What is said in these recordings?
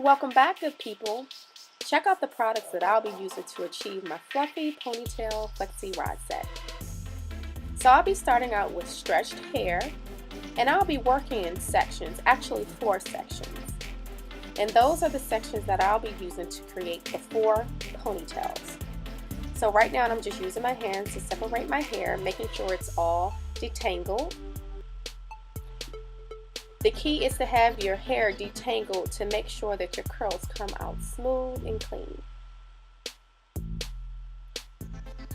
Welcome back, good people. Check out the products that I'll be using to achieve my fluffy ponytail flexi rod set. So I'll be starting out with stretched hair, and I'll be working in sections, actually 4 sections. And those are the sections that I'll be using to create the 4 ponytails. So right now I'm just using my hands to separate my hair, making sure it's all detangled. The key is to have your hair detangled to make sure that your curls come out smooth and clean.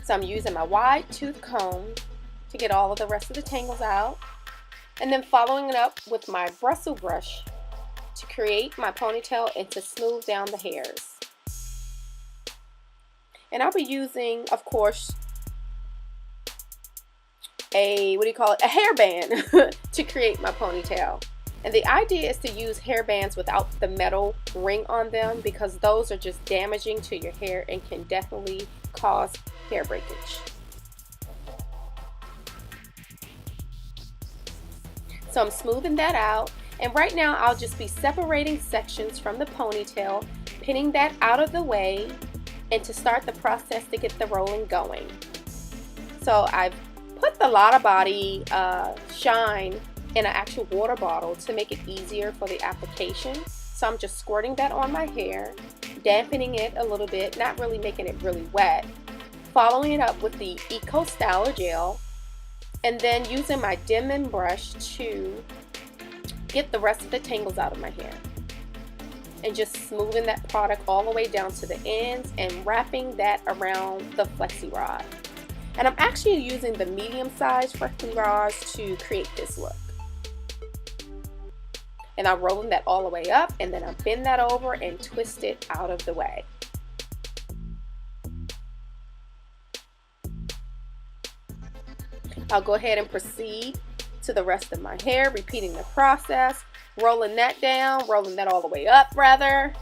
So I'm using my wide tooth comb to get all of the rest of the tangles out, and then following it up with my bristle brush to create my ponytail and to smooth down the hairs. And I'll be using, of course, a hairband to create my ponytail. And the idea is to use hairbands without the metal ring on them, because those are just damaging to your hair and can definitely cause hair breakage. So I'm smoothing that out, and right now I'll just be separating sections from the ponytail, pinning that out of the way, and to start the process to get the rolling going. So I've put the Lotta Body Shine in an actual water bottle to make it easier for the application. So I'm just squirting that on my hair, dampening it a little bit, not really making it really wet, following it up with the Eco Styler Gel, and then using my dimming brush to get the rest of the tangles out of my hair. And just smoothing that product all the way down to the ends and wrapping that around the flexi rod. And I'm actually using the medium size flexi rods to create this look. And I'm rolling that all the way up, and then I bend that over and twist it out of the way. I'll go ahead and proceed to the rest of my hair, repeating the process, rolling that down, rolling that all the way up rather,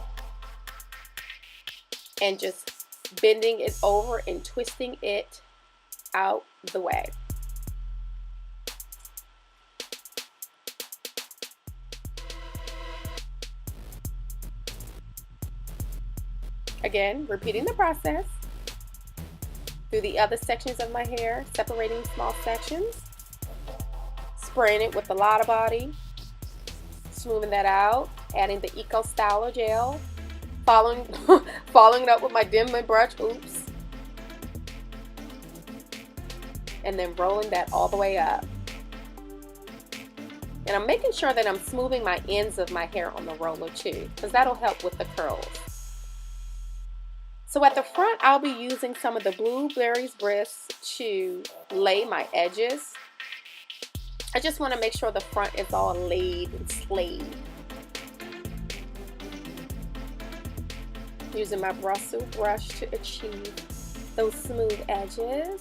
and just bending it over and twisting it out the way. Again, repeating the process through the other sections of my hair, separating small sections, spraying it with the Lotta Body, smoothing that out, adding the Eco Styler Gel, following it up with my dimming brush, and then rolling that all the way up. And I'm making sure that I'm smoothing my ends of my hair on the roller too, because that'll help with the curls. So at the front, I'll be using some of the Blueberries Bliss to lay my edges. I just want to make sure the front is all laid and slayed. Using my bristle brush to achieve those smooth edges.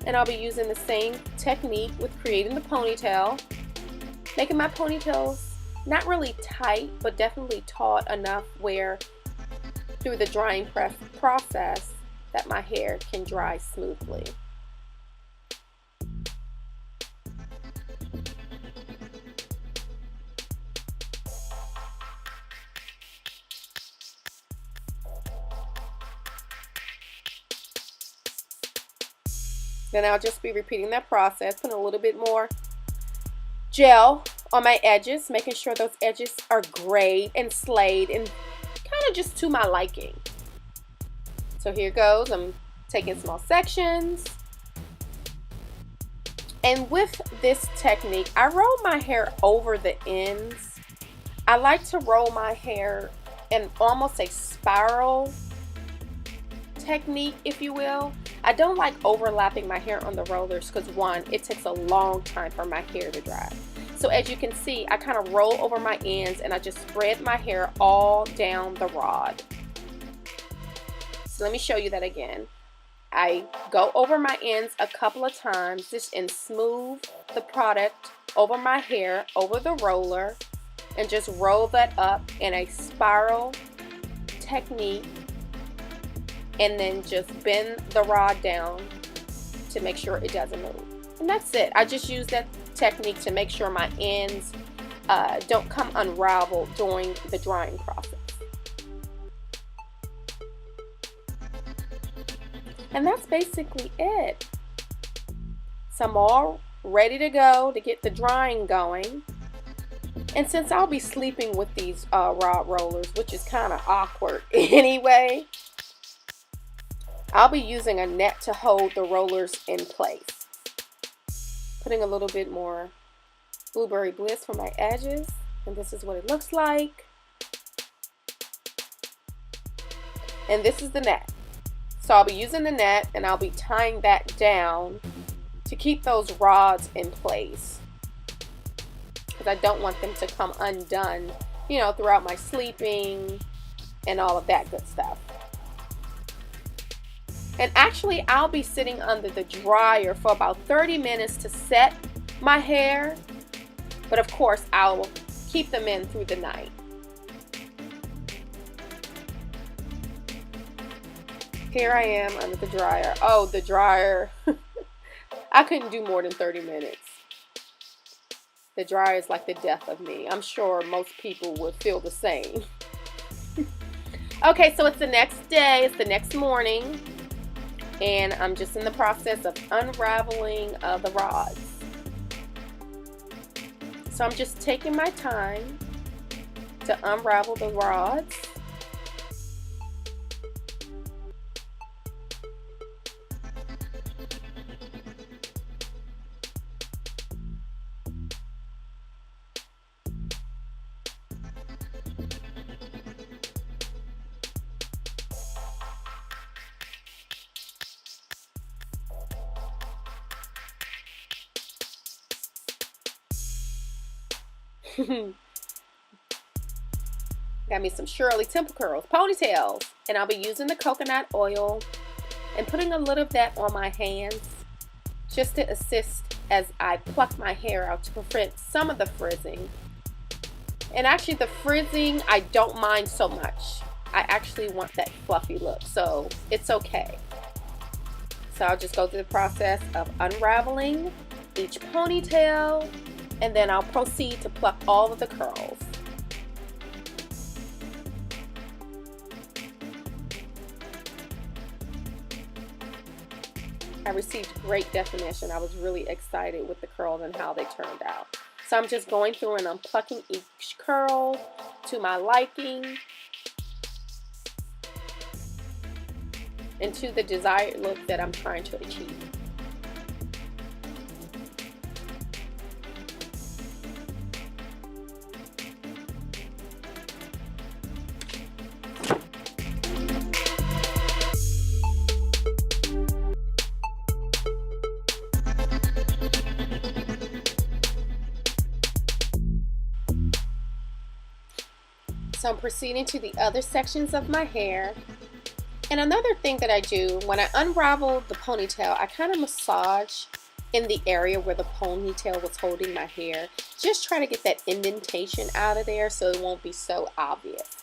And I'll be using the same technique with creating the ponytail. Making my ponytails not really tight, but definitely taut enough where through the drying process that my hair can dry smoothly. Then I'll just be repeating that process, putting a little bit more gel on my edges, making sure those edges are grayed and slayed and kind of just to my liking. So here goes. I'm taking small sections. And with this technique, I roll my hair over the ends. I like to roll my hair in almost a spiral technique, if you will. I don't like overlapping my hair on the rollers because, one, it takes a long time for my hair to dry. So as you can see, I kind of roll over my ends and I just spread my hair all down the rod. So let me show you that again. I go over my ends a couple of times just and smooth the product over my hair, over the roller, and just roll that up in a spiral technique, and then just bend the rod down to make sure it doesn't move. And that's it. I just use that technique to make sure my ends don't come unraveled during the drying process. And that's basically it. So I'm all ready to go to get the drying going. And since I'll be sleeping with these rod rollers, which is kind of awkward anyway, I'll be using a net to hold the rollers in place. Putting a little bit more Blueberry Bliss for my edges, and this is what it looks like. And this is the net. So I'll be using the net and I'll be tying that down to keep those rods in place, because I don't want them to come undone, you know, throughout my sleeping and all of that good stuff. And actually, I'll be sitting under the dryer for about 30 minutes to set my hair. But of course, I'll keep them in through the night. Here I am under the dryer. Oh, the dryer. I couldn't do more than 30 minutes. The dryer is like the death of me. I'm sure most people would feel the same. Okay, so it's the next day. It's the next morning. And I'm just in the process of unraveling the rods. So I'm just taking my time to unravel the rods. Got me some Shirley Temple Curls, ponytails, and I'll be using the coconut oil and putting a little of that on my hands just to assist as I pluck my hair out to prevent some of the frizzing. And actually the frizzing, I don't mind so much. I actually want that fluffy look, so it's okay. So I'll just go through the process of unraveling each ponytail, and then I'll proceed to pluck all of the curls. I received great definition. I was really excited with the curls and how they turned out. So I'm just going through and I'm plucking each curl to my liking and to the desired look that I'm trying to achieve. So I'm proceeding to the other sections of my hair. And another thing that I do, when I unravel the ponytail, I kind of massage in the area where the ponytail was holding my hair. Just try to get that indentation out of there so it won't be so obvious.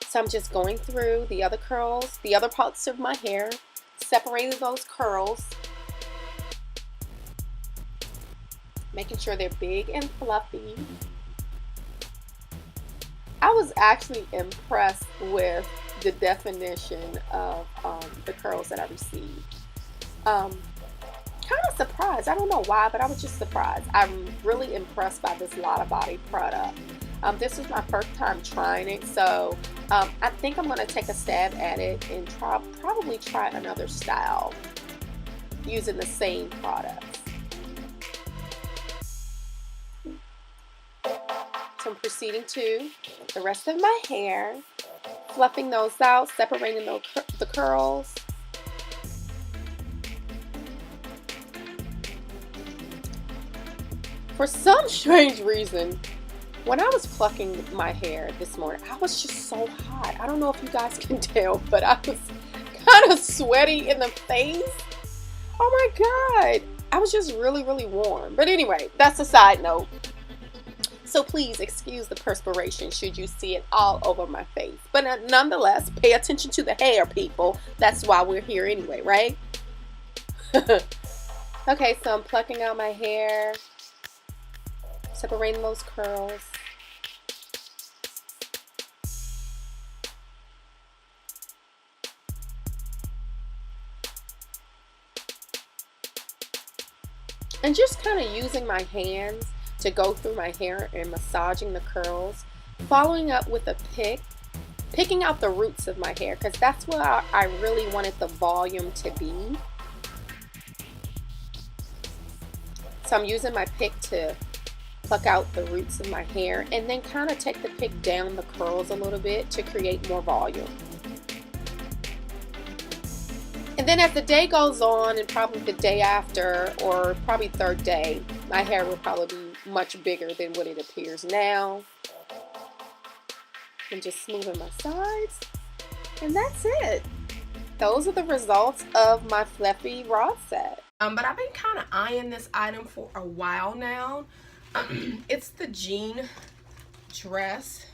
So I'm just going through the other curls, the other parts of my hair, separating those curls, making sure they're big and fluffy. I was actually impressed with the definition of the curls that I received. Kind of surprised. I don't know why, but I was just surprised. I'm really impressed by this Lotta Body product. This was my first time trying it, so I think I'm going to take a stab at it and probably try another style using the same products. So I'm proceeding to the rest of my hair, fluffing those out, separating the curls. For some strange reason, when I was plucking my hair this morning, I was just so hot. I don't know if you guys can tell, but I was kind of sweaty in the face. Oh my God. I was just really, really warm. But anyway, that's a side note. So please excuse the perspiration should you see it all over my face. But nonetheless, pay attention to the hair, people. That's why we're here anyway, right? Okay, so I'm plucking out my hair, separating those curls. And just kind of using my hands to go through my hair and massaging the curls, following up with a pick, picking out the roots of my hair, because that's where I really wanted the volume to be. So I'm using my pick to pluck out the roots of my hair, and then kind of take the pick down the curls a little bit to create more volume. And then as the day goes on, and probably the day after, or probably third day, my hair will probably be much bigger than what it appears now. And just smoothing my sides. And that's it. Those are the results of my fluffy rod set. But I've been kind of eyeing this item for a while now. It's the jean dress